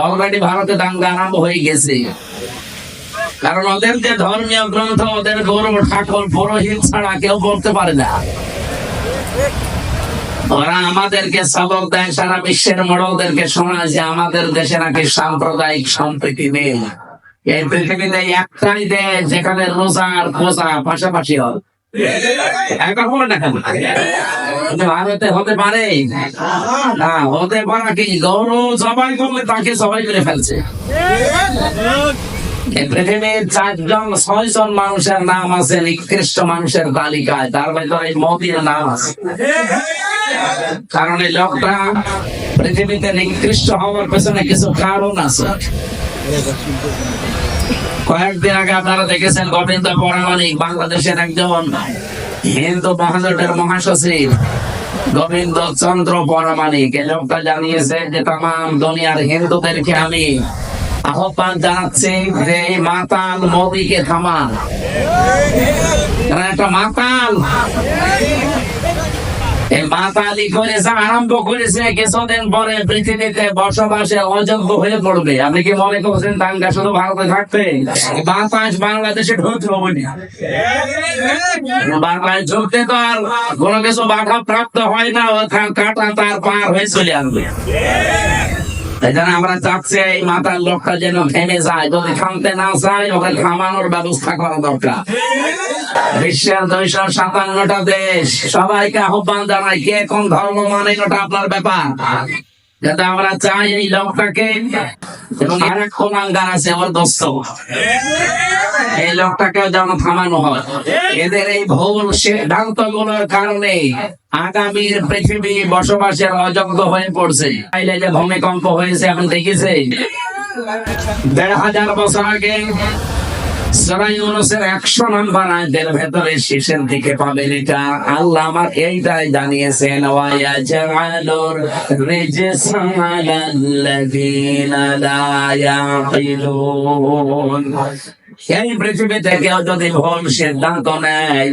Already ভারতে দাঙ্গা আরম্ভ হয়ে গেছে, কারণ ওদের যে ধর্মীয় গ্রন্থ, ওদের গৌরব ঠাকুর পুরোহিত ছাড়া কেউ পড়তে পারে না। ওরা আমাদেরকে সবক দেয়, সারা বিশ্বের মোড়লদেরকে শোনায় যে আমাদের দেশে নাকি সাম্প্রদায়িক সম্প্রীতি নেই। এই পৃথিবীতে একটাই দেশ যেখানে রোজা আর পূজা পাশাপাশি হয়। ভারতে হতে পারে না, হতে পারা কি? গৌরব জবাই করলে তাকে জবাই করে ফেলছে। পৃথিবীর 4-6 মানুষের নাম আছে নিকৃষ্ট মানুষের তালিকায়, তার ভিতরে মোদির নাম আছে। কারণ এই লোকটা পৃথিবীতে নিকৃষ্ট হওয়ার পেছনে কিছু কারণ আছে। কয়েকদিন আগে আপনারা দেখেছেন গোবিন্দ পরামানিক, বাংলাদেশের একজন হিন্দু মহাজোটের মহাসচিব গোবিন্দ চন্দ্র পরামানিক, এই লোকটা জানিয়েছে যে তাম দুনিয়ার হিন্দুদেরকে আমি আহ্বান জানাচ্ছি যে মাতাল মোদীকে থামান। একটা মাতাল, এই মাতালি করেছে, আরম্ভ করেছে, কিছুদিন পরে পৃথিবীতে বসবাসে অযোগ্য হয়ে পড়বে। আপনি কি মনে করছেন দাঙ্গা শুধু ভারতে থাকতে? বাতাস বাংলাদেশে ঢুকতে হবে না। বাংলায় ঢুকতে তো আর কোনো কিছু বাধা প্রাপ্ত হয় না, কাটা তার পার হয়ে চলে আসবে। এই জন্য আমরা চাচ্ছি এই মাতার লোকটা যেন থেমে যায়। যদি থামতে না চায়, ওকে থামানোর ব্যবস্থা করা দরকার। বিশ্বের 257টা দেশ, সবাইকে আহ্বান জানাই, কে কোন ধর্ম মানে ওটা আপনার ব্যাপার। যাতে আমরা চাই এই লোকটাকে, এবং আরেক কোনাঙ্গার আছে ওর দোস্ত, এই লোকটাকে যেন থামানো হয়। এদের এই ভুল সিদ্ধান্ত গুলোর কারণে আগামীর পৃথিবী বসবাসের অযোগ্য হয়ে পড়ছে। তাইলে যে ভূমিকম্প হয়েছে এখন দেখেছে, 1500 বছর আগে সূরা ইউনূসের 100 নম্বর আয়াতের ভেতরে শেষের দিকে পাবেন এটা। আল্লাহ আমার এইটাই জানিয়েছেন, ওয়ায়াজআলুর রিজসা আলাল্লাযীনা লা ইয়াকিলুন। এই পৃথিবীতে কেউ যদি ভুল সিদ্ধান্ত নেয়,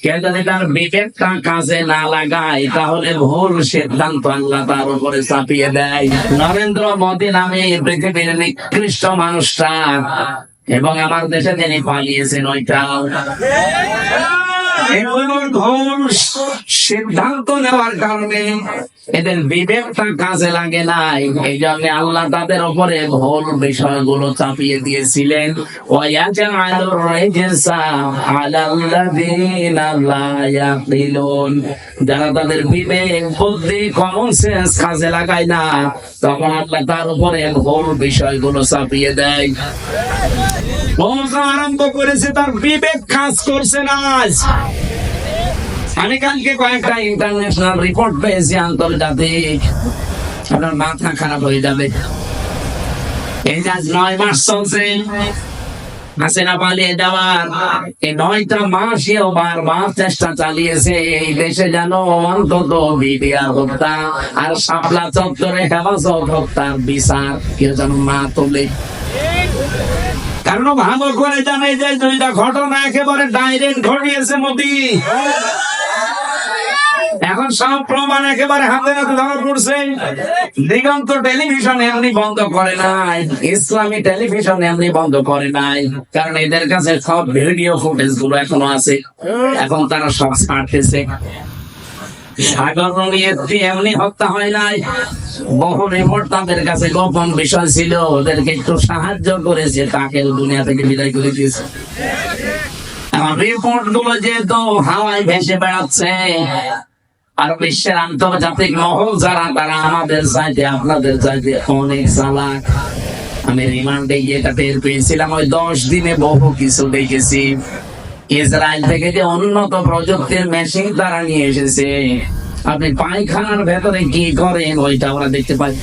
কেউ যদি তার বিবেকটা কাজে না লাগায়, তাহলে ভুল সিদ্ধান্ত আল্লাহ তার উপরে চাপিয়ে দেয়। নরেন্দ্র মোদী নামে পৃথিবীর নিকৃষ্ট মানুষটা, এবং আমার দেশে যিনি পালিয়েছেন ওইটা, ভুল সিদ্ধান্ত নেওয়ার কারণে এদের বিবেকটা কাজে লাগে নাই। এই জন্য আল্লাহ তাদের উপরে ভুল বিষয়গুলো চাপিয়ে দিয়েছিলেন। ওয়ায়াজআলুর রিজসা আলাল্লাযীনা লা ইয়াকিলুন। যারা তাদের বিবেক, বুদ্ধি, কমন সেন্স কাজে লাগায় না, তখন আল্লাহ তার উপরে ভুল বিষয়গুলো চাপিয়ে দেয়। আরম্ভ করেছে, তার বিবেক কাজ করছে না। আমি কালকে কয়েকটা ইন্টারন্যাশনাল রিপোর্ট পেয়েছি, আন্তর্জাতিক, আপনার মাথা খারাপ হয়ে যাবে। এই যে 9 মাস চলছে হাসিনা পালিয়ে যাওয়ার, এই 9টা মাসেও বারবার চেষ্টা চালিয়েছে এই দেশে যেন অন্তত বিডিআর হত্যা আর শাপলা চত্বরে হেফাজত হত্যার বিচার কেউ যেন না তোলে। কারণ ভালো করে জানে যে 2টা ঘটনা একেবারে ডাইরেক্ট ঘটিয়েছে মোদী। এখন সব প্রমাণ একেবারে হাতে নাতে ধরা পড়ছে। দিগন্ত টেলিভিশন এমনি বন্ধ করে নাই, ইসলামী টেলিভিশন এমনি বন্ধ করে নাই, কারণ এদের কাছে সব ভিডিও ফুটেজ গুলো এখনো আছে। এখন তারা সব ছাড়তেছে। সাগর এমনি হত্যা হয় নাই, বহু রিপোর্ট তাদের কাছে গোপন বিষয় ছিল, ওদেরকে একটু সাহায্য করেছে, তাকে দুনিয়া থেকে বিদায় করে দিয়েছে। রিপোর্ট গুলো যেহেতু হাওয়ায় ভেসে বেড়াচ্ছে, আর বিশ্বের আন্তর্জাতিক মহল যারা, তারা আমাদের চাইতে আপনাদের চাইতে অনেক চালাক। আমি রিমান্ডে গিয়ে টের পেয়েছিলাম, ওই 10 দিনে বহু কিছু দেখেছি। ইসরায়েল থেকে যে উন্নত প্রযুক্তির মেশিন তারা নিয়ে এসেছে, আপনি পায়খানার ভেতরে কি করেন ওইটা আমরা দেখতে পাই।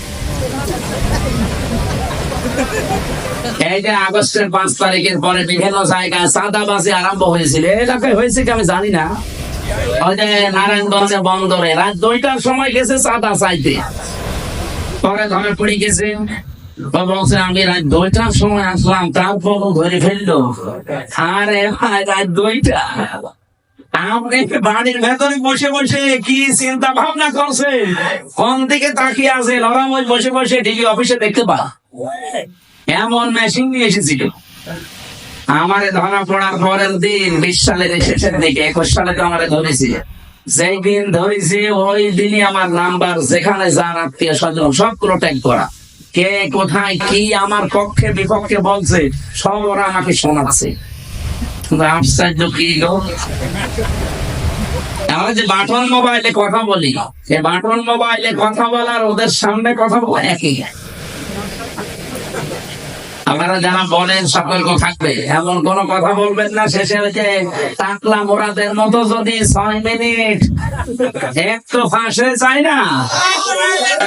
এই যে আগস্টের 5 তারিখের পরে বিভিন্ন জায়গায় চাঁদাবাজি আরম্ভ হয়েছিল, এলাকায় হয়েছে কি আমি জানি না। ওই যে নারায়ণগঞ্জের বন্দরে রাত 2টার সময় গেছে চাঁদা চাইতে, পরে ধরে পড়ে গেছে। বলছে আমি রাত 2টার সময় আসলাম, তারপর ধরে ফেললো। আরে ভাই, রাত 2টা আপনি বাড়ির ভেতরে বসে বসে কি চিন্তা ভাবনা করছে, কোন দিকে তাকিয়ে আছে, লড়াময় বসে বসে ডিবি অফিসে দেখতে পা এমন মেশিন নিয়ে এসেছিল। আমারে ধরা পড়ার পরের দিন 20 সালের শেষের দিকে, 21 সালে তো আমারে ধরেছি। যেই দিন ধরেছি ওই দিনই আমার নাম্বার যেখানে যার আত্মীয় স্বজন সবগুলো ট্যাগ করা, কে কোথায় কি আমার পক্ষে বিপক্ষে বলছে সব ওরা আমাকে শোনাচ্ছে। আশ্চর্য কি গো, আমরা যে বাটন মোবাইলে কথা বলি, সে বাটন মোবাইলে কথা বলার ওদের সামনে কথা বলা একই। আপনারা যারা বলেন সতর্ক থাকবে, এমন কোন কথা বলবেন না শেষে হচ্ছে টাকলা মোরাদের মতো যদি 6 মিনিট একটু ফাঁসে চাই না,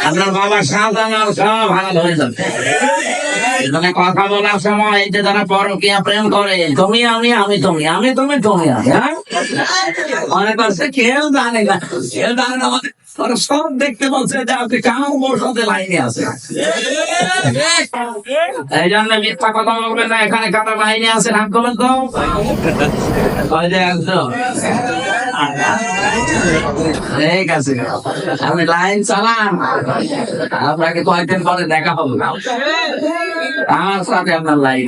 আপনার বাবা সাজানোর সব ভালো হয়ে যাবে। এখানে কথা বলার সময় এই যে যারা পরকীয়া প্রেম করে, তুমি আমি, আমি তুমি, আমি তুমি, তুমি আমি, হ্যাঁ মনে করছে কেউ জানে না, কেউ জানে না, ওরা সব দেখতে বলছে যে আপনি কাউ মোর সাথে লাইনে আছে। এই জন্য মিথ্যা কথা বলবেন না, এখানে কাটা লাইনে আছে, হাত তোলেন তো। ঠিক আছে, আমি লাইন চালান, আপনাকে কয়েকদিন পরে দেখা হবে আমার সাথে আপনার লাইন।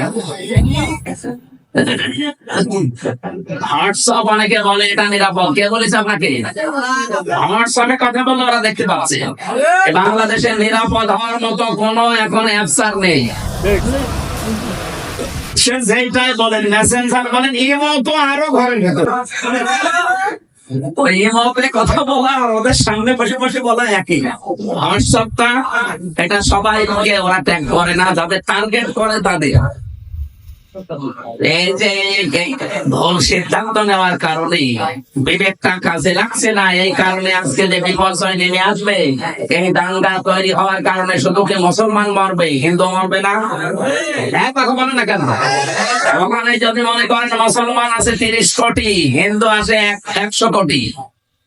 হোয়াটসঅ্যাপ অনেকে বলে এটা নিরাপদ, কে বলেছে আপনাকে? হোয়াটসঅ্যাপে কথা বললে ওরা দেখতে পাচ্ছে। বাংলাদেশের নিরাপদ হওয়ার মতো কোন এখন অ্যাপস আর নেই। সে যেটাই বলেন, মেসেঞ্জার বলেন, ইমো তো আরো ঘরের ভেতর। ওই ইমোতে কথা বলা আর ওদের সামনে বসে বসে বলা একই। হোয়াটসঅ্যাপটা এটা সবাইকে ওরা ট্যাগ করে না, যাদের টার্গেট করে তাদের। এই যে ভুল সিদ্ধান্ত নেওয়ার কারণে বিবেকটা কাজে লাগছে না, এই কারণে আজকে যে বিপর্যয় নেমে আসবে, এই দাঙ্গা তৈরি হওয়ার কারণে শুধু কি মুসলমান মরবে, হিন্দু মরবে না? এক কথা বলে না কেন? ওখানে যদি মনে করেন মুসলমান আছে 30 কোটি, হিন্দু আছে 100 কোটি,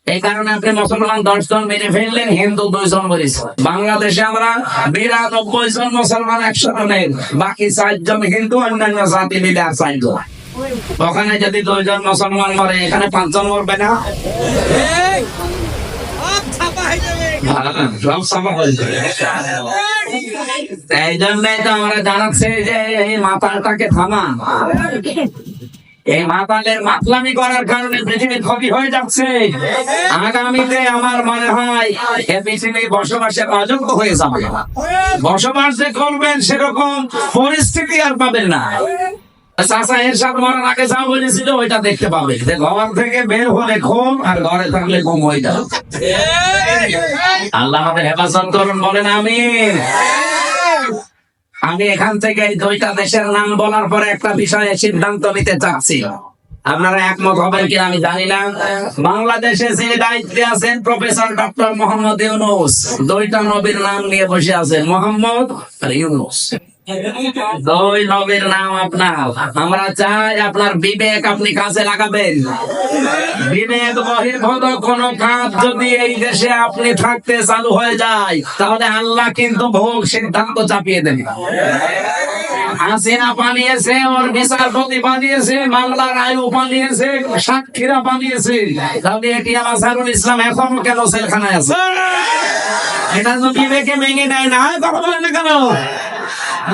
এই কারণে আপনি মুসলমান 10 জন মেরে ফেললেন, হিন্দু 2 জন মরেছে। বাংলাদেশে আমরা 92 জন মুসলমান 100 জনের, বাকি 4 জন হিন্দু, অন্যান্য জাতি মিলে 4 জন। ওখানে যদি 2 জন মুসলমান মরে, এখানে 5 জন মরবে না? সব সাফা হয়ে যাবে। এই জন্যই তো আমরা জানাচ্ছি যে এই মাতালটাকে থামান। এই মাতালের মাতলামি করার কারণে পৃথিবীর ক্ষতি হয়ে যাচ্ছে। আগামীতে আমার মনে হয় এ পৃথিবী বসবাসের অযোগ্য হয়ে যাবে। বসবাস যে করবেন সেরকম পরিস্থিতি আর পাবেন না। চাচা এর সাথে মরার আগে যা বলেছিল ওইটা দেখতে পাবে, যে ঘর থেকে বের হলে খুন আর ঘরে থাকলে গুম হয়ে যাবে। আল্লাহ আমাদের হেফাজত করুন, বলেন আমিন। আমি এখান থেকে এই 2টা দেশের নাম বলার পরে একটা বিষয়ে সিদ্ধান্ত নিতে চাচ্ছি, আপনারা একমত হবেন কি আমি জানি না। বাংলাদেশে যে দায়িত্বে আছেন প্রফেসর ডক্টর মোহাম্মদ ইউনূস, 2টা নবীর নাম নিয়ে বসে আছেন, মোহাম্মদ আর ইউনূস। 2 নবীর নাম আপনার। আমরা চাই আপনার বিবেক আপনি কাজে লাগাবেন। বিবেক বহির্ভূত কোন কাজ যদি এই দেশে আপনি থাকতে চালু হয়ে যায়, তাহলে আল্লাহ কিন্তু ভুল সিদ্ধান্ত চাপিয়ে দেবে। হাসিনা বানিয়েছে, ওর বিচারপতি বানিয়েছে, মামলার আয়ু বানিয়েছে, সাক্ষীরা বানিয়েছে, তাহলে এটি আজহারুল ইসলাম এখনো কেন জেলখানায় আছে? এটা তো বিবেকে ভেঙে নেয় না, কথা বলেন না কেন?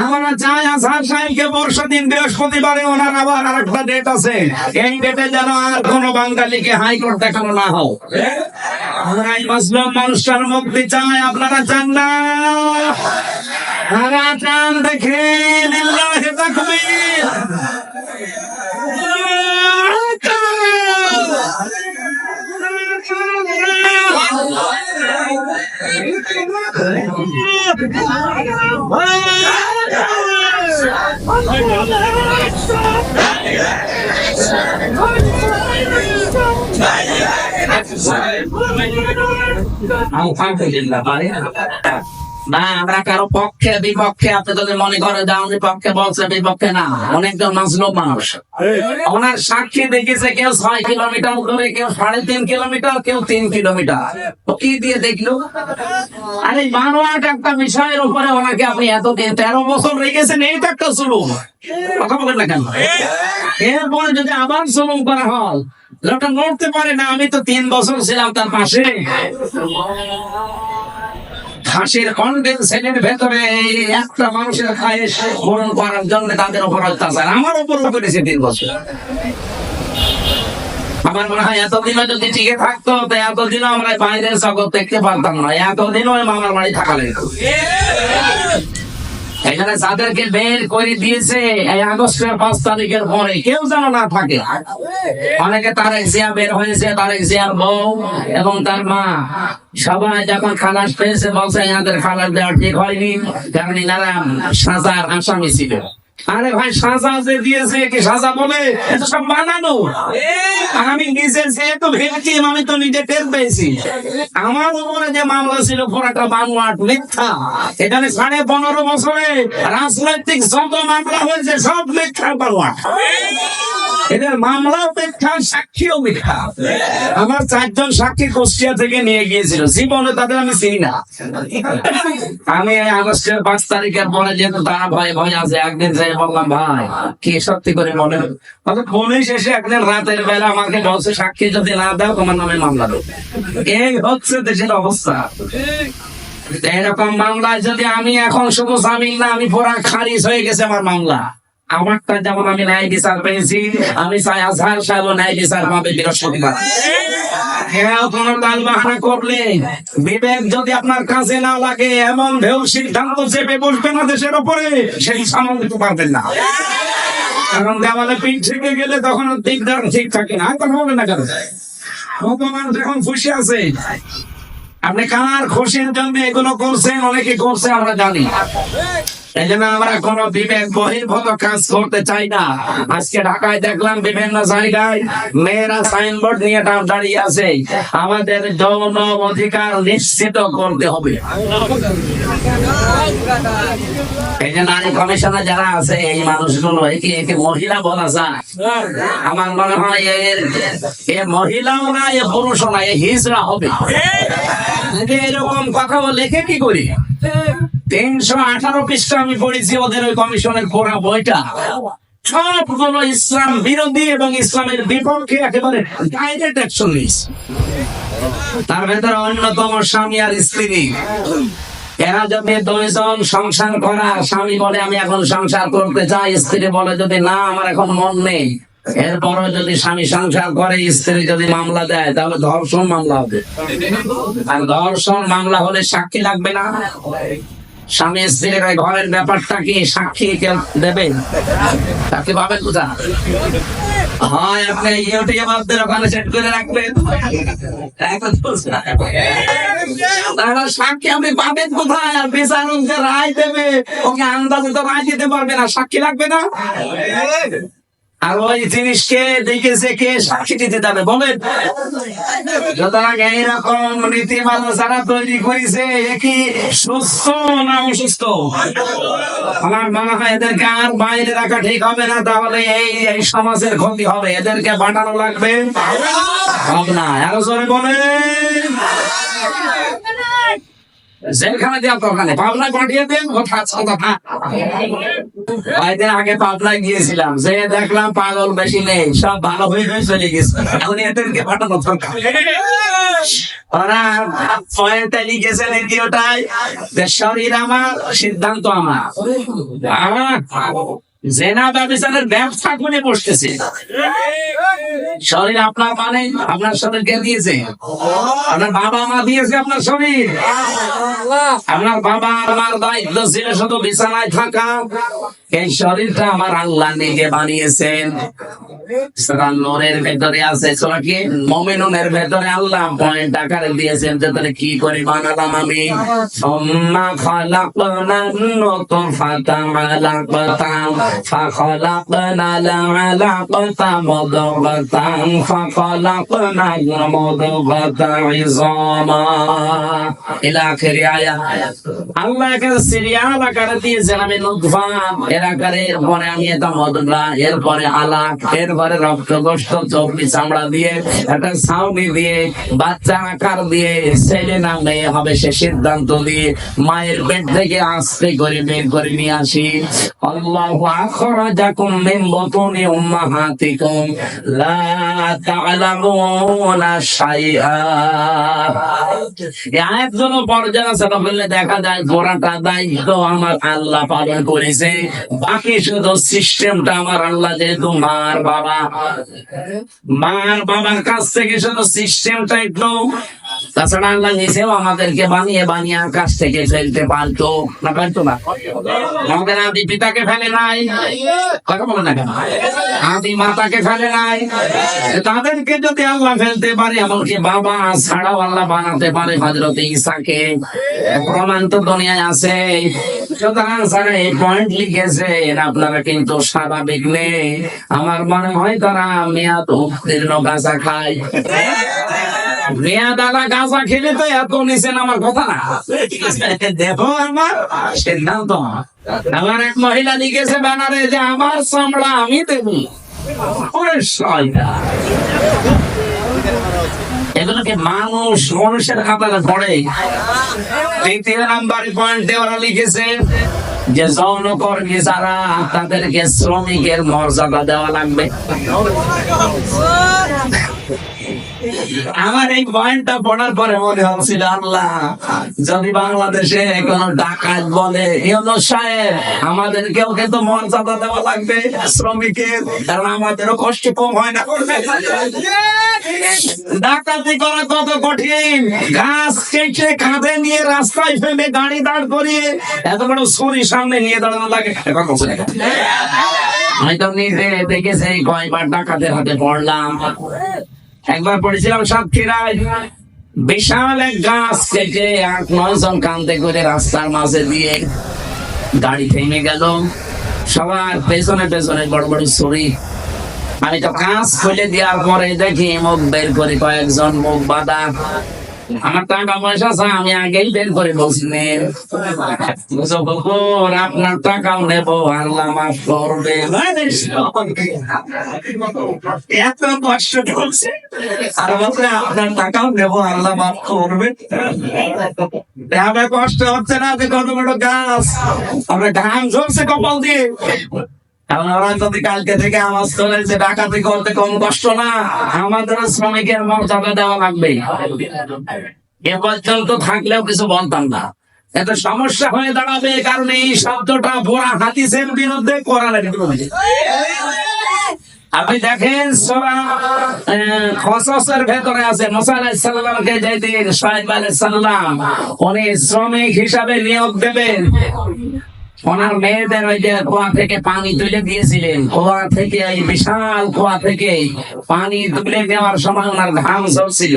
আমরা চাই আজহার সাহেবকে বর্ষদিন বৃহস্পতিবারে ওনার আবার আরেকটা ডেট আছে, এই ডেটে যেন আর কোন বাঙালিকে হাইকোর্ট দেখানো না হোক। আমরা এই মুসলিম মানুষটার মুক্তি চাই, আপনারা চান না? তারা চান, দেখে লিল্লাহি তাকবীর। না, আমরা কারো পক্ষে বিপক্ষে, আপনি যদি মনে করেন যে আমি পক্ষে বলছে বিপক্ষে না, অনেকজন মাজলুম মানুষ। ওনার সাক্ষী দেখেছে কেউ 6 কিলোমিটার দূরে, কেউ 3.5 কিলোমিটার, কেউ 3 কিলোমিটার। তো কি দিয়ে দেখলো? আরে বানোয়াট একটা বিষয়ের উপরে ওনাকে আপনি এতদিন 13 বছর রেখেছেন, এই তো একটা জুলুম। কথা বলেন না কেন? এরপরে যদি আবার জুলুম করা হয়, লোকটা নড়তে পারে না। আমি তো 3 বছর ছিলাম তার পাশে। ফাঁসির কন্ডেন্সেটের ভেতরে একটা মানুষের খায় পূরণ করার জন্য তাদের উপর অত্যাচার আমার উপর করেছে 3 বছর। আমার মনে হয় এতদিনও যদি টিকে থাকতো তো এতদিনও আমরা বাইরের জগৎ দেখতে পারতাম না, এতদিনও ওই মামার বাড়ি থাকা লাগতো। এখানে যাদেরকে বের করে দিয়েছে এই আগস্টের 5 তারিখের পরে কেউ যেন না থাকে। অনেকে তারেক জিয়া বের হয়েছে, তারেক জিয়ার বউ এবং তার মা সবাই যখন খালাস পেয়েছে বলছে এনাদের খালাস দেওয়া ঠিক হয়নি, কারণ এনারা সাজার আসামি ছিল। আরে ভাই, সাজা যে দিয়েছে কি সাজা বলে? এটা সব বানানো। আমি নিজে যেহেতু ভেবেছিলাম, আমি তো নিজে টের পেয়েছি আমার উপরে যে মামলা ছিল পুরোটা বানোয়াট, মিথ্যা। এখানে 15.5 বছরে রাজনৈতিক যত মামলা হয়েছে সব মিথ্যা, বানোয়াট। এদের মামলাও মিথ্যা, সাক্ষীও মিথ্যা। আমার 4 জন সাক্ষী কুষ্টিয়া থেকে নিয়ে গিয়েছিল, জীবনে তাদের আমি চিনি না। আমি এই আগস্টের 5 তারিখের পরে যেহেতু তারা ভয় ভয় আছে, একদিন যাই বললাম ভাই কি সত্যি করে বলেন। পুলিশ এসে একদিন রাতের বেলা আমাকে বলছে সাক্ষী যদি না দাও তোমার নামে মামলা দেবো। এই হচ্ছে দেশের অবস্থা। এরকম মামলায় যদি আমি এখন শুধু জামিন না, আমি পুরা খারিজ হয়ে গেছে আমার মামলা। আমারটা যেমন আমি ন্যায় বিচার পেয়েছি, আমি চাই আজহার সাহেব ন্যায় বিচার পাবে বৃহস্পতিবার। কোনো তালবাহানা করলে বিবেক যদি আপনার কাছে না লাগে, এমন ঢেউ সিদ্ধান্ত চেপে বসবে না দেশের উপরে, সেই সামাল দিতে পারবেন না। কারণ দেওয়ালে পিঠ থেকে গেলে তখন দিকদার ঠিক থাকে না, কথা হবে না। কারণ মানুষ এখন খুশি আছে। আপনি কার খুশির জন্য এগুলো করছেন? অনেকে করছে, আমরা জানি। এই জন্য আমরা কোন বিবেক বহির্ভূত কাজ করতে চাই না। আজকে ঢাকায় দেখলাম বিভিন্ন জায়গায় মেয়েরা সাইনবোর্ড নিয়ে দাঁড়িয়ে আছে, আমাদের যৌন অধিকার নিশ্চিত করতে হবে। এই যে নারী কমিশনে যারা আছে এই মানুষগুলো একে মহিলা বলা যায়? আমার মনে হয় এ মহিলাও না, এ পুরুষও না, এ হিজড়া হবে। এরকম কথা লেখে কি করি? 318 পৃষ্ঠা আমি পড়েছি ওদের ওই কমিশনের পড়া বইটা। সবগুলো ইসলাম বিরোধী এবং ইসলামের বিপক্ষে একেবারে ডাইরেক্ট অ্যাকশন নিয়েছে। তার ভেতরে অন্যতম স্বামী আর স্ত্রী। এরা যদি 2 জন সংসার করা, স্বামী বলে আমি এখন সংসার করতে চাই, স্ত্রী বলে যদি না আমার এখন মন নেই, এরপরও যদি স্বামী সংসার করে, স্ত্রী যদি মামলা দেয় তাহলে ধর্ষণ মামলা হবে। আর ধর্ষণ মামলা হলে সাক্ষী লাগবে না। স্বামী স্ত্রীর ঘরের ব্যাপারটা কি সাক্ষী কেউ দেবে? সাক্ষী পাবেন কোথায়? হয় আপনি ইউটিউবারদের ওখানে সেট করে রাখবেন, সাক্ষী আপনি পাবেন কোথায়? আর বিচারককে রায় দেবে, ওকে আন্দাজে তো রায় দিতে পারবে না, সাক্ষী লাগবে না। আর ওই জিনিসকে দেখেছে কে সাক্ষী দিতে যাবে বলেন? সুতরাং এইরকম নীতিমালা যারা তৈরি করেছে কি সুস্থ না অসুস্থ? আমার মনে হয় এদেরকে আর বাইরে রাখা ঠিক হবে না, তাহলে এই সমাজের ক্ষতি হবে। এদেরকে বাঁটানো লাগবে, হবে না। আরো জোরে বলেন। যেখানে দেওয়া ওখানে পাবনায় পাঠিয়ে দেন। কয়েকদিন আগে পাবনায় গিয়েছিলাম, যে দেখলাম পাগল বেশি নেই, সব ভালো হয়ে চলে গেছে। এখন এদেরকে পাঠানো দরকার। ওরা পয়েন্টটা লিখেছেন এটিওটাই, শরীর আমার, সিদ্ধান্ত আমার। জেনা ব্যবসার ব্যবসা করে বসতেছে। শরীর আপনার মানে আপনার শরীর কে দিয়েছে? আপনার বাবা মা দিয়েছে আপনার শরীর। আপনার বাবা আমার দায়িত্ব ছিল শুধু বিছানায় থাকা। এই শরীরটা আমার আল্লাহ নিজে বানিয়েছেন। নূরের ভেতরে আছে, মুমিনুনের ভেতরে আল্লাহ পয়েন্ট আকারে দিয়েছেন যে তাহলে কি করে বানালাম আমি। সুম্মা খালাকনান নুতফাতা আলাকাতান ফাখালাকনাল আলাকাতা মুদগাতান ফাখালাকনাল মুদগাতা ইযামা ইলা আখিরি আয়াত। আল্লাহ একে সিরিয়াল আকারে দিয়েছেন, আমি নুতফা এর আকারে, এরপরে আমি এটা মুদগা, এরপরে আলাক, এরপরে রক্ত গোশত চর্বি চামড়া দিয়ে একটা ছাউনি দিয়ে বাচ্চা আকার দিয়ে ছেলে না মেয়ে হবে সে সিদ্ধান্ত দিয়ে মায়ের পেট থেকে আস্তে করে বের করে নিয়ে আসি। আল্লাহু আখরাজাকুম মিন বুতুনি উম্মাহাতিকুম লা তা'লামুনা শাইআ। এই আয়াতগুলো পর্যালোচনা করলে দেখা যায় গোড়াটা দায়িত্ব আমার আল্লাহ পালন করেছে, বাকি শুধু সিস্টেমটা আমার আল্লাহ, যেহেতু মার বাবার কাছ থেকে শুধু সিস্টেমটা একটু। তাছাড়া আল্লাহ নিজেও আমাদেরকে বানিয়ে বানিয়ে আকাশ থেকে ফেলতে পারতো না, পারতো না? আমাদের আদি পিতাকে ফেলে নাই, কথা বলে না কেন? আদি মাতাকে ফেলে নাই, তাদেরকে যদি আল্লাহ ফেলতে পারে, এমনকি বাবা ছাড়াও আল্লাহ বানাতে পারে হযরত ঈসাকে, প্রমাণ তো দুনিয়ায় আছে। সুতরাং স্যার এই পয়েন্ট লিখেছেন, আপনারা কিন্তু স্বাভাবিক নেই। আমার মনে হয় তারা মেয়াদ উত্তীর্ণ গাঁজা খায়। মেয়াদালা গাঁজা খেলে তো এত নিছেন আমার কথা না। দেখো আমার সিদ্ধান্ত, আমার এক মহিলা লিখেছে ব্যানারে যে আমার চামড়া আমি দেব। এগুলোকে মানুষের খাতায় পড়ে। তৃতীয় নাম্বার পয়েন্টে ওরা লিখেছে যে যৌনকর্মী যারা, তাদেরকে শ্রমিকের মর্যাদা দেওয়া লাগবে। আমার এই পয়েন্টটা পড়ার পরে মনে হচ্ছিল, আল্লাহ যদি বাংলাদেশে কোন ডাকাত বলে সাহেব আমাদেরকেও কিন্তু মর্যাদা দেওয়া লাগবে শ্রমিকের, কারণ আমাদেরও কষ্ট কম হয় না। ডাকাতি করা কত কঠিন, গাছ কেটে কাঁধে নিয়ে রাস্তায় ফেলে গাড়ি দাঁড় করিয়ে এত বড় ছুরি সামনে নিয়ে দাঁড়ানো লাগে। আমি তো নিজে দেখেছি কয়বার ডাকাতের হাতে পড়লাম। একবার পড়েছিলাম সাতক্ষীরায়, বিশাল এক গাছ কেটে 8-9 জন কাঁধে করে রাস্তার মাঝে দিয়ে গাড়ি থেমে গেল, সবার পেছনে পেছনে বড় বড় ছুরি। আমি তো কাজ খুলে দেওয়ার পরে দেখি মুখ বের করে কয়েকজন মুখ বাঁধা। আমার টাকা পয়সা আছে, আমি আগেই বের করে বলছি আপনার টাকাও নেবো, আল্লাহ মাফ করবে। এত কষ্ট ঢুকছে আর বলছে আপনার টাকাও নেবো, আল্লাহ মাফ করবে। কষ্ট হচ্ছে না যে কত বড় গাছ, আমরা ঘাম ঝরছে কপাল দিয়ে। ওরা যদি কালকে থেকে আওয়াজ তোলে যে ডাকাতি করতে কম কষ্ট না, আমাদের শ্রমিকের মর্যাদা দেওয়া লাগবে। এ পর্যন্ত থাকলেও কিছু বলতাম না, এটা সমস্যা হয়ে দাঁড়াবে, কারণ এই শব্দটা পুরা হাদিসের বিরুদ্ধে, কোরআনের বিরুদ্ধে। আপনি দেখেন সূরা কসসের ভেতরে আছে, মুসা আলাইহিস সালামকে যেদিন শুআয়ব আলাইহিস সালাম উনি শ্রমিক হিসাবে নিয়োগ দেবেন, ওনার মেয়েদের ওই যে কুয়া থেকে পানি তুলে দিয়েছিলেন, কুয়া থেকে এই বিশাল কুয়া থেকে পানি তুলে দেওয়ার সময় ওনার ঘাম ঝরছিল।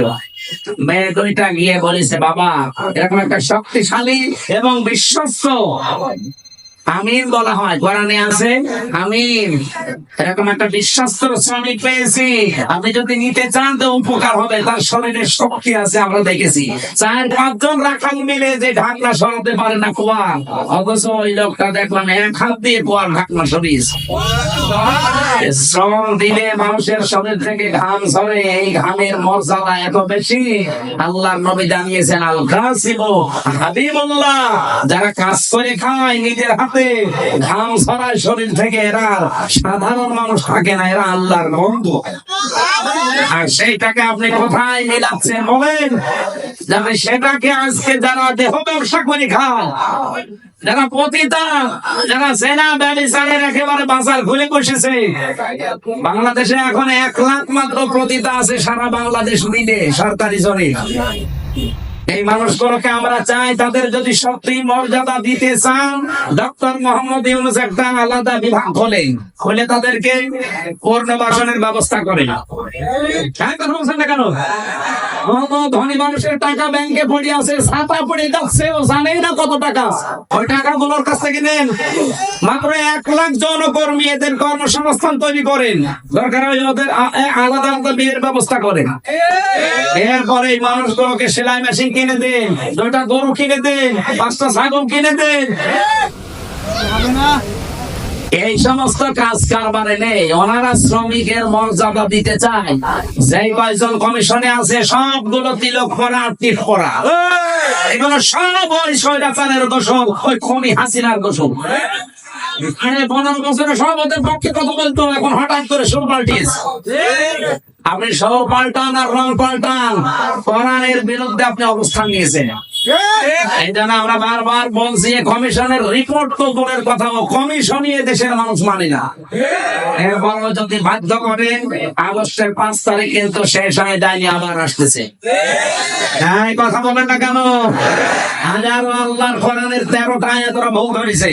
মেয়ে দুইটা গিয়ে বলেছে, বাবা এরকম একটা শক্তিশালী এবং বিশ্বস্ত আমিন বলা হয়, কোরআনে আছে আমিন, এরকম একটা বিশ্বস্ত শ্রমিক পেয়েছি, আপনি যদি নিতে চান তো উপকার হবে, তার শরীরে শক্তি আছে। আমরা দেখেছি 4-5 জন রাখাল মিলে যে ঢাকনা সরাতে পারে না কুয়া, অথচ ওই লোকটা দেখলাম 1 হাত দিয়ে কুয়ার ঢাকনা সরিয়েছে। শ্রম দিলে মানুষের শরীর থেকে ঘাম ঝরে, এই ঘামের মর্যাদা এত বেশি। আল্লাহর নবী জানিয়েছেন, আল কাসিবু হাবিবুল্লাহ, যারা কাজ করে খায় নিজের হাতে, ঘাম ছড়ায় শরীর থেকে, এরা সাধারণ মানুষ থাকে না, এরা আল্লাহর বন্ধু। আর সেইটাকে আপনি কোথায় মিলাচ্ছেন বলেন? যাবে সেটাকে আজকে যারা দেহ ব্যবসা করে খায়, যারা পতিতা, যারা জেনা ব্যভিচারের একেবারে বাজার খুলে বসেছে। বাংলাদেশে এখন 1 লাখ মাত্র পতিতা আছে সারা বাংলাদেশ মিলে সরকারি জনে। এই মানুষগুলোকে আমরা চাই, তাদের যদি সত্যি মর্যাদা দিতে চান, ডক্টর মোহাম্মদ ইউনূস একটা আলাদা বিভাগ খুলে তাদেরকে পুনর্বাসনের ব্যবস্থা করে। কেন ধনী মানুষের টাকা ব্যাংকে পড়ে আছে, ছাতা পড়ে যাচ্ছে, ও জানেই না কত টাকা। ওই টাকাগুলোর কাছ থেকে নেন, মাত্র 1 লাখ যৌনকর্মী, এদের কর্মসংস্থান তৈরি করেন, দরকার হয় ওদের আলাদা আলাদা বিয়ের ব্যবস্থা করেন। এরপরে এই মানুষগুলোকে সেলাই মেশিন কিনে দেন, 2টা গরু কিনে দেন, 5টা ছাগল কিনে দেন। এই সমস্ত কাজ কারবারে নেই, ওনারা শ্রমিকের মর্যাদা দিতে চায়। যেই কয়জন কমিশনে আছে সবগুলো তিলক পরা, টিপ পরা, এগুলো সব ওই স্বৈরাচারের দোষক, ওই খুনি হাসিনার দোষক। 15 বছরে সব ওদের পক্ষে কথা বলতো, এখন হঠাৎ করে সুর পাল্টিয়েছে। আপনি সব পাল্টান আর রং পাল্টান, কোরআনের বিরুদ্ধে আপনি অবস্থান নিয়েছেন। এই জন্য আমরা বারবার বলছি, কমিশনের রিপোর্ট তো দূরের কথা, কমিশনই দেশের মানুষ মানে না। এরপর যদি বাধ্য করেন, আগস্টের 5 তারিখ কিন্তু শেষ হয়ে যায়নি, আবার আসতেছে। হ্যাঁ, কথা বলেন না কেন? হাজারো আল্লাহর কোরআনের 13টা আয়াত ওরা ভুল ধরেছে।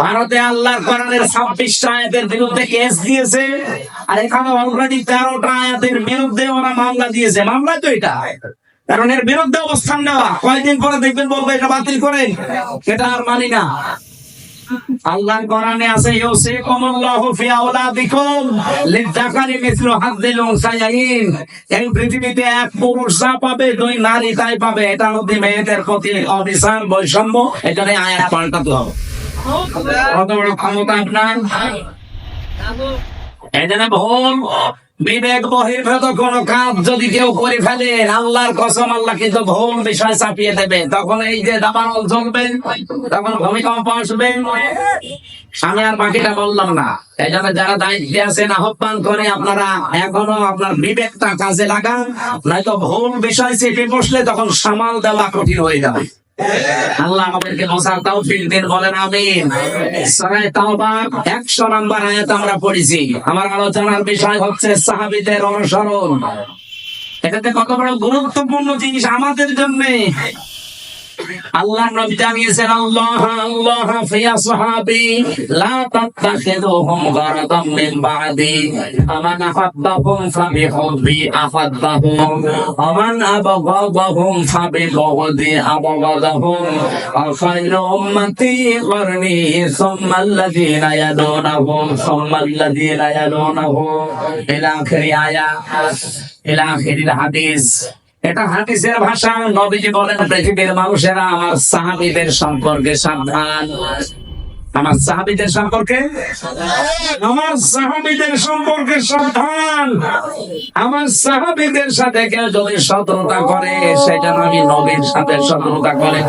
ভারতে আল্লাহর কোরআনের 26টা আয়াতের বিরুদ্ধে কেস দিয়েছে, আর এখানে অলরেডি 13টা আয়াতের বিরুদ্ধে ওরা মামলা দিয়েছে। মামলা তো এটা, কারণ এর বিরুদ্ধে অবস্থান নেওয়া। কয়েকদিন পরে দেখবেন বলবে এটা বাতিল করেন, এটা আর মানি না। আল্লাহর কোরআনে আছে, ইউসিকুমুল্লাহু ফি আওলাদিকুম লিযাকারি মিসলু হাযযিল উনসায়াইন। এই পৃথিবীতে এক পুরুষ যা পাবে, 2 নারী তাই পাবে। এটা নদী মেয়েদের প্রতি অবিচার, বৈষম্য। এখানে আয়াত পাল্টাতে হবে। কত বড় ক্ষমতা আপনার! এই জন্য ভুল বিবেক বহির্ভূত কোন কাজ যদি কেউ করে ফেলে, আল্লাহর কসম, আল্লাহ কিন্তু ভুল বিষয় চাপিয়ে দেবে। তখন এই যে দাবানল চলবে, তখন ভূমিকম্প আসবে। আমি আর বাকিটা বললাম না। এই জন্য যারা দায়িত্বে আছেন, আহ্বান করে আপনারা এখনো আপনার বিবেকটা কাজে লাগান, নয়তো ভুল বিষয় চেপে বসলে তখন সামাল দেওয়া কঠিন হয়ে যাবে। আল্লাহ আমাদেরকে বোঝার তৌফিক দিন, বলেন আমিন। সূরা তাওবা 100 নম্বর আয়াত আমরা পড়েছি। আমার আলোচনার বিষয় হচ্ছে সাহাবীদের অনুসরণ। এটাতে কত বড় গুরুত্বপূর্ণ জিনিস আমাদের জন্য। আল্লাহ নবী জানিয়েছেন, আল্লাহ আল্লাহ ফি আসহাবি লা তাত্তাখিযুহুম গারাদাম মিন বাদি আমান আহাব্বাহুম ফাবিহুব্বি আহাব্বাহুম আমান আবগাদাহুম ফাবিবগদি আবগাদাহুম আখাইরু উম্মতি করনি সুম্মাল্লাযীনা ইয়ালুনাহুম সুম্মাল্লাযীনা ইয়ালুনাহুম ইলা আখিরি আয়াত, ইলা আখিরিল হাদিস। এটা হাদিসের ভাষা। নবীজি বলেন, পৃথিবীর মানুষেরা আমার সাহাবীদের সম্পর্কে সাবধান। আমার সাহাবীদের সম্পর্কে, আমার সাহাবীদের সম্পর্কে সাবধান। আমার সাহাবীদের সাথে কেউ যদি শত্রুতা করে, সেটা আমি নবীর সাথে শত্রুতা করে।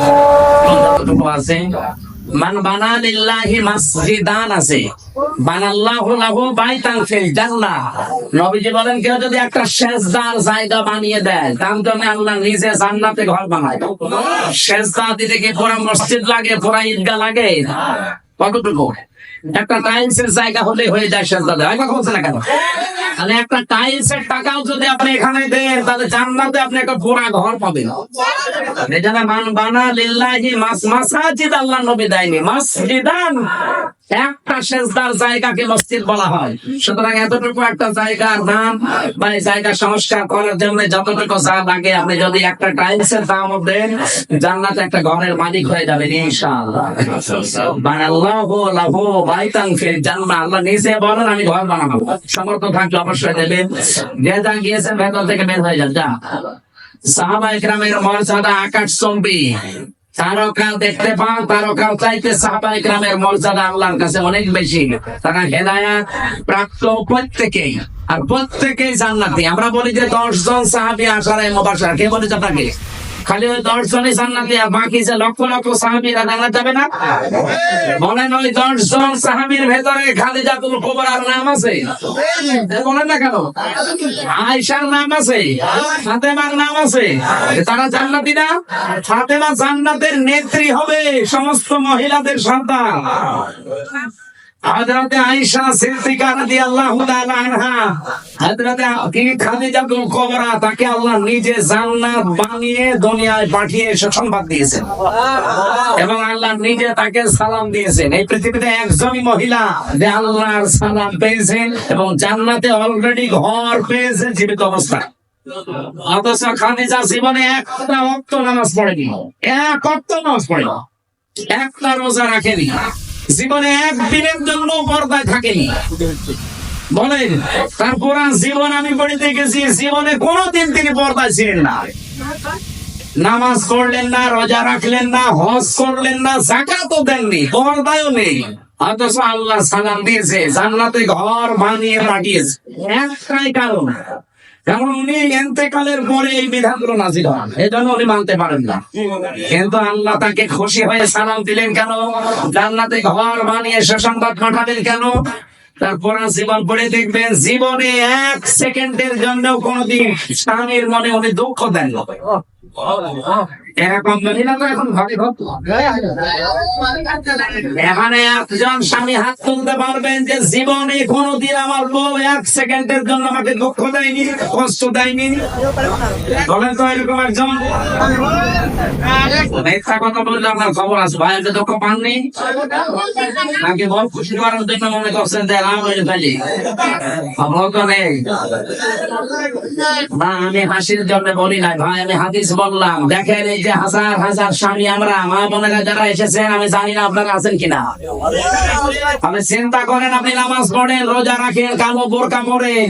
কতটুকু আছে? মান বানা লিল্লাহি মাসজিদান আছে, বানাল্লাহু লাহু বাইতান ফিল জান্নাহ। নবীজি বলেন, কেউ যদি একটা সেজদার জায়গা বানিয়ে দেয়, তার জন্য আল্লাহ নিজে জান্নাতে ঘর বানায়। সেজদা দিতে কি পুরা মসজিদ লাগে, পুরা ঈদগাহ লাগে? কতটুকু? একটা টাইলসের জায়গা হলে হয়ে যায় সেজদা দেওয়া। কথা বলছে না কেন? তাহলে একটা টাইলসের টাকাও যদি আপনি এখানে দেন, তাহলে জান্নাতে আপনি একটা পুরা ঘর পাবেন। এজন্য মান বানা লিল্লাহি মাসাজিদ, আল্লাহ নবী দেয়নি মাসজিদান। একটা সেজদার জায়গাকে মসজিদ বলা হয়। সুতরাং এতটুকু একটা জায়গার দাম বা এই জায়গা সংস্কার করার জন্য যতটুকু যা লাগে, আপনি যদি একটা টাইলসের দামও দেন, জান্নাতে একটা ঘরের মালিক হয়ে যাবেন ইনশাআল্লাহ। বানাল্লাহু লাহু বাইতান ফিল জান্নাহ, আল্লাহ নিজে বলেন আমি ঘর বানাবো। সামর্থ্য থাকলে অবশ্যই দেবেন। যে যা গিয়েছেন ভেতর থেকে বের হয়ে যান। যা সাহাবায়ে কেরামের মর্যাদা আকাশচুম্বী। তারকাল দেখতে পান, তারকাল চাইতে সাহাবায়ে কেরামের মর্যাদা আল্লাহর কাছে অনেক বেশি। তারা হেদায়েত প্রাপ্ত প্রত্যেকেই, আর প্রত্যেকেই জান্নাতি। আমরা বলি যে 10 জন সাহাবী আশারায়ে মুবাশশারা, কে বলে আপনাকে? খালি ওই 10 জনই জান্নাতি, আর বাকি যে লক্ষ লক্ষ সাহাবীরা জান্নাত যাবে না? বলেন, ওই 10 জন সাহাবীর ভেতরে খাদিজাতুল কুবরার নাম আছে? বলেন না কেন? আয়েশার নাম আছে, ফাতেমার নাম আছে। তারা জান্নাতি না? ফাতেমা জান্নাতের নেত্রী হবে, সমস্ত মহিলাদের সন্তান। হযরতে আয়েশা সিদ্দিকা রাদিয়াল্লাহু তাআলা আনহা, হযরতে খাদিজাতুল কুবরা, তাকে আল্লাহ নিজে জান্নাত বানিয়ে দুনিয়ায় পাঠিয়ে সংবাদ দিয়েছেন, এবং আল্লাহ নিজে তাকে সালাম দিয়েছেন। এই পৃথিবীতে একজনই মহিলা যে আল্লাহর সালাম পেয়েছেন এবং জান্নাতে অলরেডি ঘর পেয়েছেন জীবিত অবস্থায়। অথচ খাদিজা জীবনে একটা ওয়াক্ত নামাজ পড়েনি, এক ওয়াক্ত নামাজ পড়েনি, একটা রোজা রাখেনি, জীবনে একদিনের জন্য পর্দায় থাকেনি। বলেন, তার পুরা জীবন আমি পড়ে গেছি, জীবনে কোনোদিন তিনি পর্দায় ছিলেন না। নামাজ পড়লেন না, রোজা রাখলেন না, হজ করলেন না, যাকাতও দেননি, পর্দায়ও নেই। অথচ আল্লাহ সালাম দিয়েছে, জান্নাতে ঘর বানিয়ে পাঠিয়েছে। একটাই কারণ, কারণ উনি ইন্তেকালের পরে এই বিধানগুলো নাযিল হন, এই জন্য উনি মানতে পারেন না। কিন্তু আল্লাহ তাকে খুশি হয়ে সালাম দিলেন কেন? জান্নাতে ঘর বানিয়ে সুসংবাদ পাঠালেন কেন? তারপর জীবন পড়ে দেখবেন, জীবনে 1 সেকেন্ডের জন্য কোনদিন স্বামীর মনে উনি দুঃখ দেন না। এরকম মহিলা তো এখন ঘরে ঘর। এখানে একজন স্বামী হাত তুলতে পারবেন যে জীবনে কোনদিন আমার বউ 1 সেকেন্ডের জন্য আমাকে দুঃখ দেয়নি, কষ্ট দেয়নি? বলেন তো এরকম একজন? মিথ্যা কথা বললে আপনার খবর আছে। ভাই আপনি দুঃখ পাননি নাকি বউ খুশি করার জন্য মনে করছেন যে রাম হয়ে ফেলি? খবর তো নেই না, আমি হাসির জন্য বলি নাই ভাই, আমি হাদিস বললাম। দেখেন এই যে হাজার হাজার স্বামী আমরা মা বোনেরা যারা এসেছেন, আমি জানি না আপনারা আছেন কিনা। আপনি চিন্তা করেন, আপনি নামাজ পড়েন, রোজা রাখেন, কালো বোরকা পড়েন,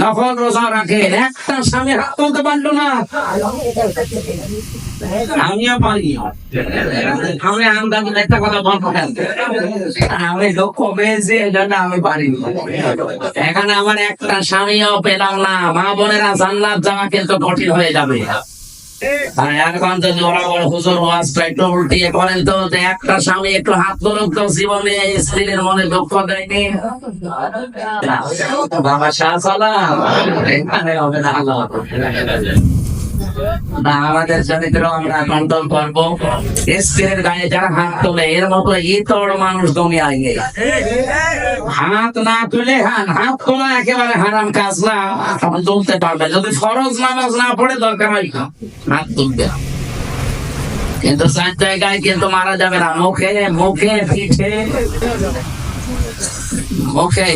নফল রোজা রাখেন, একটা স্বামী হাত তুলতে পারলো না। আমিও পারি। আমি আন্দাজ একটা কথা বলবো, আমি দুঃখ পেয়েছি এই জন্য আমি পারি। এখানে আমার একটা স্বামীও পেলাম না। মা বোনেরা জান্নাত যাওয়া কিন্তু কঠিন হয়ে যাবে। এখন যদি ওরা বড় হুজুর ওয়াজটা একটু উল্টিয়ে করেন তো, একটা স্বামী একটু হাত তুলুক তো, জীবনে স্ত্রীর মনে দুঃখ দেয়নি। বাবা শাহ সালাম এখানে হবে না। না, আমাদের চরিত্র আমরা কন্ট্রোল করবো। স্ত্রীর গায়ে যারা হাত তোলে, এর মতো ইতর মানুষ দুনিয়ায় নেই। হাত না তুলে, হাত তোলা একেবারে হারাম কাজ না। তখন তুলতে পারবে যদি ফরজ নামাজ না পড়ে, দরকার হয় হাত তুলবে। কিন্তু 4 জায়গায় কিন্তু মারা যাবে না, মুখে, মুখে, পিঠে, মুখে,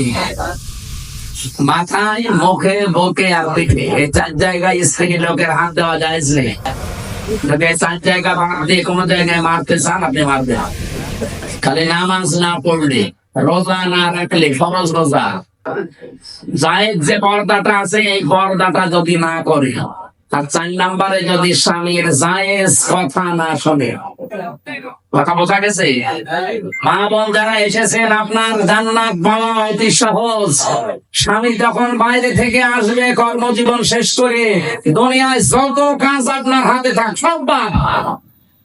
মাথায়, মুখে, বুকে আর পিঠে, এই 4 জায়গায় স্ত্রী লোকের হাত দেওয়া যায় নেই। যদি 4 জায়গা ভাঙ দিয়ে কোনো জায়গায় মারতে চান, আপনি মারবেন। খালি নামাজ না পড়লে, রোজা না রাখলে, ফরজ রোজা, জায়েজ যে পর্দাটা আছে, এই পর্দাটা যদি না করে, আর 4 নম্বরে যদি স্বামীর জায়েজ কথা না শোনে, কথা বোঝা গেছে? মা বোন যারা এসেছেন, আপনার জান্নাত পাওয়া অতি সহজ। স্বামী যখন বাইরে থেকে আসবে কর্মজীবন শেষ করে, দুনিয়ায় যত কাজ আপনার হাতে থাক সব বাদ।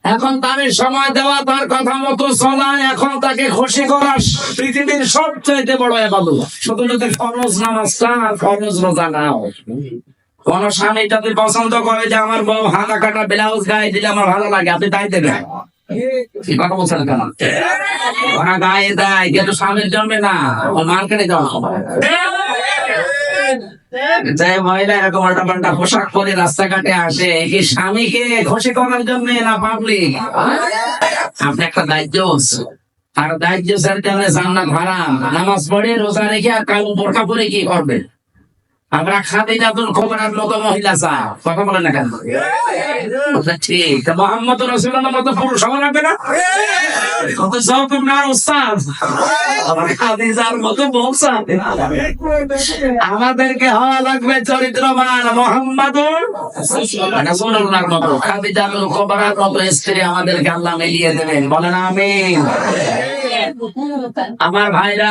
এখন তাদের সময় দেওয়া, তার কথা মতো চলা, এখন তাকে খুশি করা পৃথিবীর সবচাইতে বড় ইবাদত। শুধু যদি ফরজ নামাজটা আর ফরজ রোজা নাও। কোন স্বামী যদি পছন্দ করে যে আমার বউ হাতা কাটা ব্লাউজ গায়ে দিলে আমার ভালো লাগে, আপনি তাই দেবেন? কথা বলছেন কেন? ওরা গায়ে দেয় কিন্তু স্বামীর জন্মে না, মার্কেটে যাওয়া। যে মহিলা এরকম উল্টা পাল্টা পোশাক পরে রাস্তাঘাটে আসে, কি স্বামীকে খুশি করার জন্য না পাবলিক? আপনি একটা দায়িত্ব, আর দায়িত্ব জন্য জান্নাত হারাম। নামাজ পড়ে, রোজা রেখে আর কালো বোরকা পরে কি করবে? আমরা খাদিজাতুল কুবরার মতো মহিলা চাই। কথা বলেন না কেন? ঠিক, মুহাম্মদ রাসূলুল্লাহর মতো পুরুষ হওয়া লাগবে না? কত সব আপনার উস্তাদ, আমার খাদিজার মতো বউ চাই। আমাদেরকে হওয়া লাগবে চরিত্রবান মুহাম্মদুর রাসূলুল্লাহর মতো। খাদিজাতুল কুবরার মতো স্ত্রী আমাদেরকে আল্লাহ মিলিয়ে দেবেন। বলেন আমিন। আমার ভাইরা,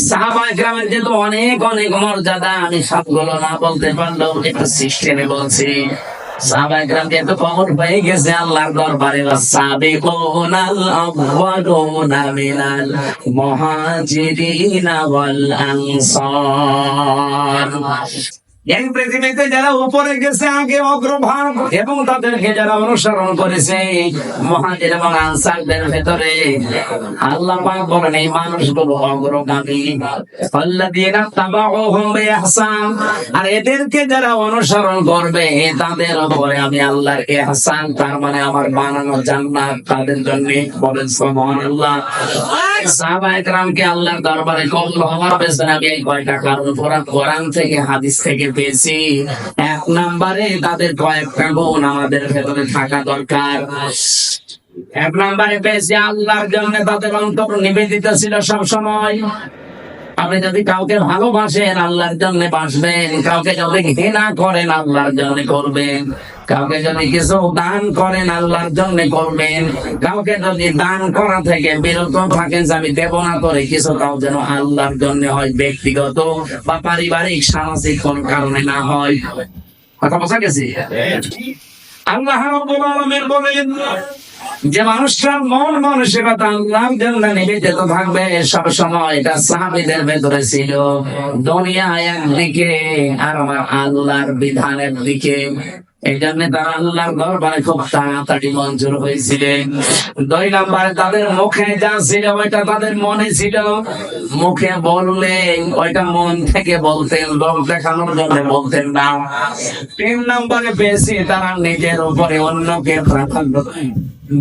সাহাবায়ে কেরামের যে অনেক অনেক মর্যাদা, আমি সবগুলো না বলতে পারলেও একটু সিস্টেমে বলছি। সাহাবায়ে কেরাম এত খবর পেয়ে গেছে আল্লাহর দরবারে, সাবিকুনাল আউয়ালুনা মিনাল মুহাজিরিনা ওয়াল আনসার। এই পৃথিবীতে যারা উপরে গেছে আগে অগ্রভাগ, এবং তাদেরকে যারা অনুসরণ করেছে মুহাজির এবং আনসারদের ভেতরে, আল্লাহ পাক বলেন এই মানুষগুলো অগ্রগামী। আল্লাযীনা তাবাউহুম বিইহসান, আর এদেরকে যারা অনুসরণ করবে তাদের উপরে আমি আল্লাহর ইহসান, তার মানে আমার বানানো জান্নাত তাদের জন্য। বলেন সুবহানাল্লাহ। সাহাবায়ে কেরামকে আল্লাহর দরবারে কবুল হওয়ার পেছনে আমি এই কয়টা কারণ কোরআন থেকে হাদিস থেকে পেয়েছি। 1 নম্বরে তাদের কয়েকটা গুণ আমাদের ভেতরে থাকা দরকার। 1 নম্বরে পেয়েছি আল্লাহর জন্য তাদের অন্তর নিবেদিত ছিল সব সময়। আপনি যদি কাউকে ভালোবাসেন আল্লাহর জন্য বাসবেন, কাউকে যদি ঘৃণা করেন আল্লাহর জন্য করবেন, কাউকে যদি কিছু দান করেন আল্লাহর জন্য করবেন, কাউকে যদি দান করা থেকে বিরত থাকেন যে আমি দেব না করে কিছু, তাও যেন আল্লাহর জন্য হয়, ব্যক্তিগত বা পারিবারিক সামাজিক কোন কারণে না হয়। কথা বোঝা গেছে? আল্লাহ রাব্বুল আলামিন বলেন যে মানুষটার মন মানসিকতা আল্লাহর জন্য নিবেদিত থাকবে সব সময়, এটা সাহাবীদের ভেতরে ছিল। দুনিয়া একদিকে আর আমার আল্লাহর বিধানের দিকে, এই জন্য তারা আল্লাহর দরবারে খুব তাড়াতাড়ি মঞ্জুর হয়েছিলেন। 2 নম্বরে তাদের মুখে যা ছিল ওইটা তাদের মনে ছিল, মুখে বললে ওইটা মন থেকে বলতেন, লোক দেখানোর জন্য বলতেন না। 3 নম্বরে বেশি তারা নিজের উপরে অন্যকে প্রাধান্য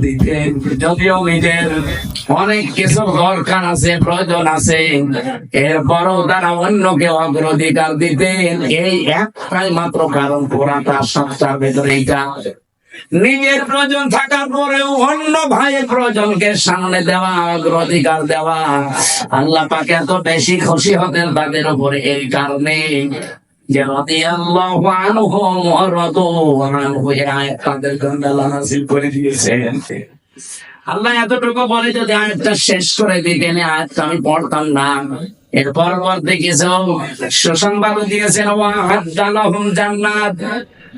দিতেন, যদিও নিজের অনেক কিছু দরকার আছে, প্রয়োজন আছে, এরপরও তারা অন্যকে অগ্রাধিকার দিতেন। এই একটাই মাত্র কারণ, পুরাটা সংসার ভেতরে এইটা, নিজের প্রয়োজন থাকার পরেও অন্য ভাইয়ের প্রয়োজনকে সামনে দেওয়া, অগ্রাধিকার দেওয়া। আল্লাহ পাক এত বেশি খুশি হতেন তাদের উপরে এই কারণে যে রাদিয়াল্লাহু আনহুম ওয়া রাদু আনহু, এই আয়াত তাদের জন্য আল্লাহ নাযিল করে দিয়েছেন। আল্লাহ এতটুকু বলে যদি আয়াতটা শেষ করে দিতেন, আয়াতটা আমি পড়তাম না। এর পরবর্তী কিছু সুসংবাদ দিয়েছেন, ওয়া আদালাহুম জান্নাত।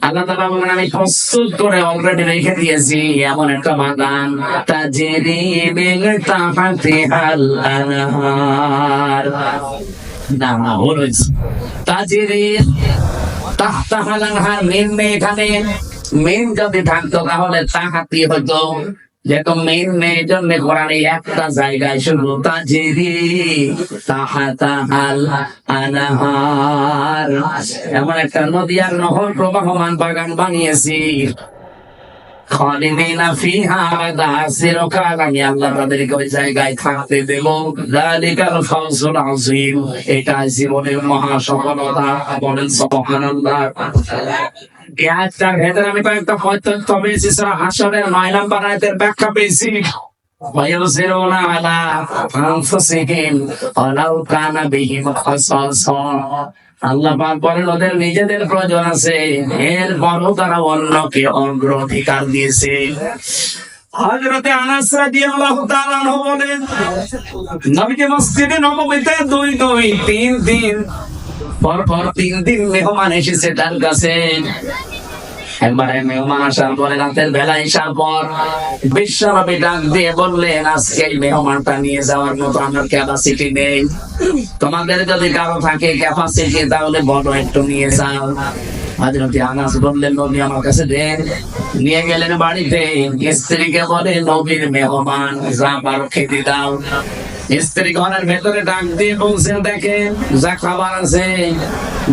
আল্লাহ তাআলা বলেন আমি প্রস্তুত করে অলরেডি রেখে দিয়েছি এমন একটা বাগান, তাজরি মিন তাহতিহাল আনহার। না ভুল হয়েছে, তাজরি তাহতাহাল আনহার, মিন নেই এখানে। মিন যদি থাকতো তাহলে তাহাতি হতো, যেহেতু মেইন নেই জন্য কোরআনে একটা জায়গায় শুধু তাজরি তাহতাহাল আনহার, এমন একটা নদী আর নহর প্রবাহমান বাগান বানিয়েছি। খালিদিনা ফিহা আবাদা, চিরকাল আমি আল্লাহ তাদেরকে ওই জায়গায় থাকতে দেব। যালিকাল ফাওজুল আযীম, এটা জীবনের মহা সফলতা। বলেন সুবহানাল্লাহ। এই আয়াতটার ভেতরে আমি কয়েকটা তথ্য পেয়েছি। সূরা হাশরের 9 নম্বর আয়াতের ব্যাখ্যা পেয়েছি। ওয়ায়ুসিরুনা আলা আনফুসিহিম ওয়ালাউ কানা বিহিম খাসাসা, আল্লাহ পাক বলেন ওদের নিজেদের প্রয়োজন আছে, এরপরও তারা অন্যকে অগ্রাধিকার দিয়েছে। হযরতে আনাস রাদিয়াল্লাহু তাআলা আনহু বলেন নবীজি মসজিদে নববীতে 3 দিন পরপর 3 দিন মেহমান এসেছে তার কাছে। একবারে মেহমান আসার পরে রাতের বেলা আসার পর বিশ্বনবী ডাক দিয়ে বললেন আজকে এই মেহমানটা নিয়ে যাওয়ার মতো আমার ক্যাপাসিটি নেই, তোমাদের যদি কারো থাকে ক্যাপাসিটি তাহলে বড় একটু নিয়ে যাও। হযরত আনাস বললেন নবী আমার কাছে দেন। নিয়ে গেলেন বাড়িতে, স্ত্রীকে বলে নবীর মেহমান, যা পারো খেতে দাও। স্ত্রী ঘরের ভেতরে ডাক দিয়ে বলছেন দেখেন যা খাবার আছে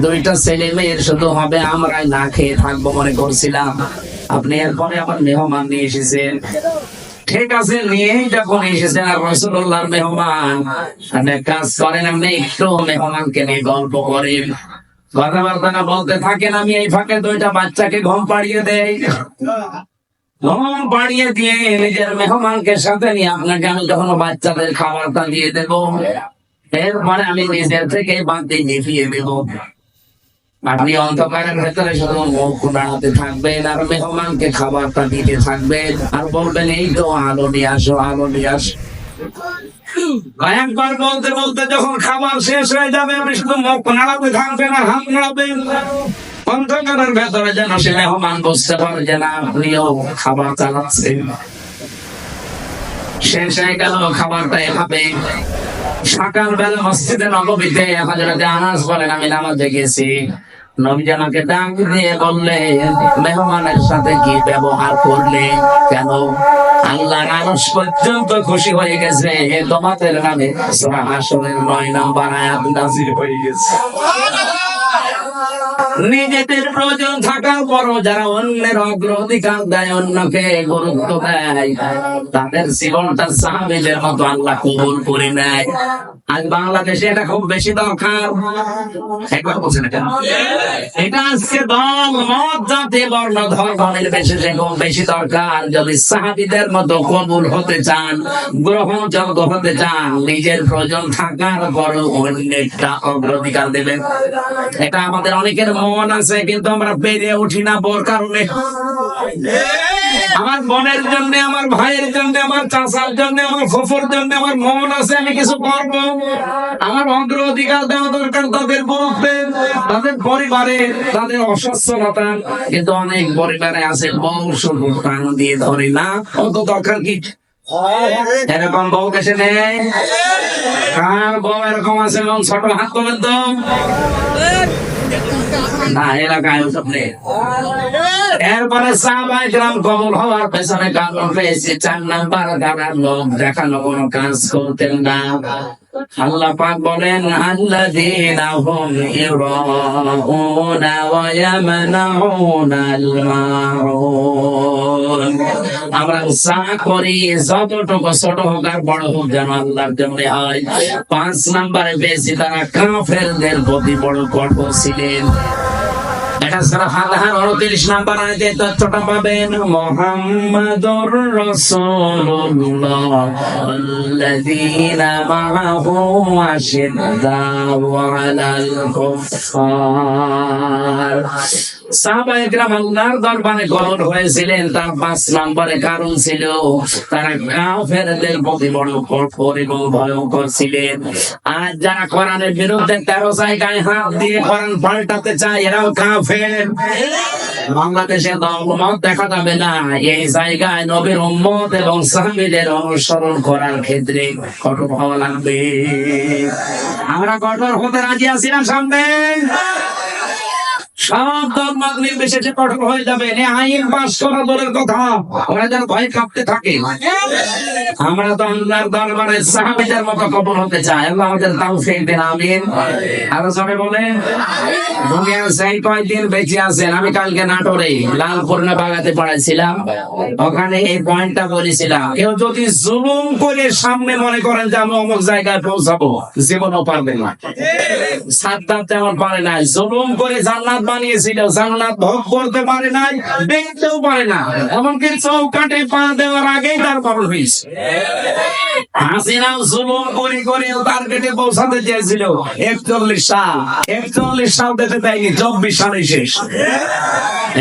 2টা ছেলে মেয়ের শুধু হবে, আমরাই না খেয়ে থাকবো মনে করছিলাম, আপনি এরপরে আমার মেহমান নিয়ে এসেছেন। ঠিক আছে, নিয়েই যখন এসেছেন আর রাসূলুল্লাহর মেহমান, আপনি কাজ করেন, আপনি একটু মেহমানকে নিয়ে গল্প করেন, কথাবার্তা না বলতে থাকেন। আমি এই ফাঁকে 2টা বাচ্চাকে ঘুম পাড়িয়ে দেই। ঘুম পাড়িয়ে দিয়ে নিজের মেহমানকে সাথে নিয়ে আপনাকে আমি যখন বাচ্চাদের খাবারটা দিয়ে দেবো, এরপরে আমি নিজের থেকে বাতি নিভিয়ে দেব। আপনি অন্ধকারের ভেতরে শুধু মুখ দাঁড়াতে থাকবেন আর মেহমানকে খাবারটা দিতে থাকবেন আর বলবেন এই তো আলো নিয়ে আসো, আলো নিয়ে আসো। একবার বলতে বলতে যখন খাবার শেষ হয়ে যাবে আপনি শুধু মুখ নাড়াতে থাকবেন আর হাত নাড়াবেন। অন্ধকারের ভেতরে যেন সে মেহমান বুঝতে পারে যে না আপনিও খাবার চালাচ্ছেন। শেষ হয়ে গেল খাবারটা এভাবে। সকালবেলা মসজিদে নববীতে হযরত আনাস বলেন আমি নামাজে গেছি, নবীজি আমাকে ডাক দিয়ে বললেন মেহমানের সাথে কি ব্যবহার করলে, কেন আল্লাহর আরশ পর্যন্ত খুশি হয়ে গেছে তোমাদের নামে সূরা হাশরের 9 নম্বর আয়াত নাযিল হয়ে গেছে। নিজেদের প্রয়োজন থাকার পরও যারা অন্যের অগ্রাধিকার দেয়, অন্যকে গুরুত্ব দেয়, তাদের জীবনটা সাহাবীদের মতো আল্লাহ কবুল করে নেয়। আজ বাংলাদেশে এটা খুব বেশি দরকার। একবার বলছেন এটা আজকে দল মত জাতি বর্ণ ধর্ম নির্বিশেষে খুব বেশি দরকার। যদি সাহাবীদের মতো কবুল হতে চান, গ্রহণযোগ্য হতে চান, নিজের প্রয়োজন থাকার পরও অন্যেরটা অগ্রাধিকার দেবেন। এটা আমাদের অনেকের মন আছে, কিন্তু আমরা পেরে উঠি না বোর কারণে। আমার বোনের জন্য, আমার ভাইয়ের জন্য, আমার চাচার জন্য, আমার ফুফুর জন্য আমার মন আছে, আমি কিছু করবো। আমার অগ্রাধিকার দেওয়া দরকার তাদের বলতে, তাদের পরিবারে, তাদের অসচ্ছলতা। কিন্তু অনেক পরিবারে আছে বউ শুধু প্রাণ দিয়ে ধরে না, অত দরকার কি? এরকম বউ কেসে নেই? কার বউ এরকম আছে? এবং ছোট হাত তোলেন তো। না, এলাকায় ওসব নেই। এরপরে সাহাবায়ে কেরাম কবুল হওয়ার পেছনে কারণ পেয়েছে 4 নাম্বার, যারা লোক দেখানো কোনো কাজ করতেন না। আল্লাহ পাক বলেন, আল্লাযীনা হুম ইউরাউনা ওয়া ইয়ামনাউনাল মাউন। আমরা যা করি, যতটুকু ছোট হোক আর বড় হোক, যেন আল্লাহর জন্য হয়। 5 নম্বরে বেশি তারা কাফেরদের প্রতি বড় কঠোর ছিলেন। এটা সূরা ফাতিহার 29 নম্বর আয়াতে তথ্যটা পাবেন। মুহাম্মাদুর রাসূলুল্লাহ ওয়াল্লাযীনা মাআহু আশিদ্দাউ আলাল কুফফার। সাহাবায়ে কেরাম আল্লাহর দরবারে কবুল হয়েছিলেন, তার 5 নম্বরে কারণ ছিল তারা কাফেরদের প্রতি বড় কঠোর এবং ভয়ঙ্কর ছিলেন। আর যারা কোরআনের বিরুদ্ধে 13 জায়গায় হাত দিয়ে কোরআন পাল্টাতে চায়, এরাও কাফের। বাংলাদেশে দলমত দেখা যাবে না, এই জায়গায় নবীর উম্মত এবং সাহাবীদের অনুসরণ করার ক্ষেত্রে কঠোর হওয়া লাগবে। আমরা কঠোর হতে রাজি আছি না? সামনে সব দলমত নির্বিশেষে কঠোর হয়ে যাবে। আইন পাস করা দূরের কথা, ওরা যেন ভয় কাঁপতে থাকে। আমরা তো আল্লাহর দরবারে সাহাবীদের মতো কবুল হতে চাই। আল্লাহ আমাদের তৌফিক দিন, আমিন। আরো সবাই বলেন দুনিয়ার সেই কয়দিন বেঁচে আছেন। আমি কালকে নাটোরে লালপুরনা বাগাতে পড়াইছিলাম, ওখানে এই পয়েন্টটা বলেছিলাম, কেউ যদি জুলুম করে সামনে মনে করেন যে আমি অমুক জায়গায় পৌঁছাবো, জীবনও পারবেন না। সাদ্দাত যেমন পারে না, জুলুম করে জান্নাত বানিয়েছিল, জান্নাত ভোগ করতে পারে নাই, দেখতেও পারে না, এমনকি চৌকাঠে পা দেওয়ার আগেই তার মরণ হয়েছে। হাসিনাও জুলুম করে করে টার্গেটে পৌঁছাতে চেয়েছিল 41 সাল, 41 সাল দিতে দেয়নি, 24 সালে শেষ।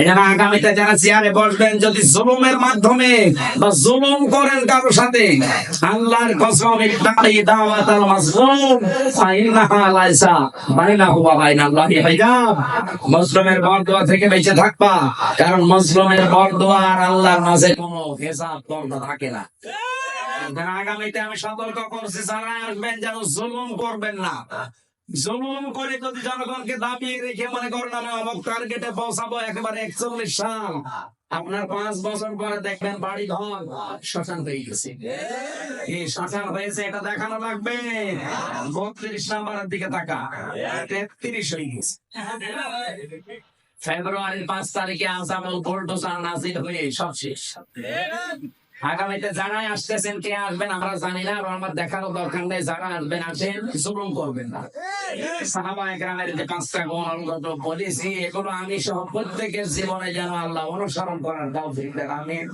এখানে আগামীতে যারা চেয়ারে বসবেন, যদি জুলুমের মাধ্যমে বা জুলুম করেন কারোর সাথে, আল্লাহর কসম, ইত্তাকি দাওয়াতাল মাজলুম ফাইন্নাহা লাইসা বাইনাহু ওয়া বাইনাল্লাহি হিজাব। মুসলিমের বরদোয়া থেকে বেঁচে থাকবা, কারণ মুসলিমের বরদোয়া আর আল্লাহর মাঝে কোনো হিসাব পর্দা থাকে না। আগামীতে আমি সতর্ক করছি, যারা আসবেন যেন জুলুম করবেন না। জুলুম করে যদি জনগণকে দাবিয়ে রেখে মনে করেন আমি অমুক টার্গেটে পৌঁছাবো একেবারে 41 সাল, আপনার 5 বছর পরে দেখবেন বাড়ি ঘর শ্মশান হয়ে গেছে। এই শ্মশান হয়েছে এটা দেখানো লাগবে। 32 নম্বরের দিকে তাকা, 33 হয়ে গেছে। ফেব্রুয়ারির 5 তারিখে আসামল বুলডোজার নাজিল হয়ে সব শেষ। আগামীতে যারাই আসতেছেন, কে আসবেন আমরা জানি না, আর আমার দেখারও দরকার নেই। যারা আসবেন আসেন, জুলুম করবেন না। সাহাবায়ে কেরামের যে 5টা গুণ অন্তত বলেছি, এগুলো আমি সহ প্রত্যেকের জীবনে যেন আল্লাহ অনুসরণ করার তৌফিক দেন, আমিন।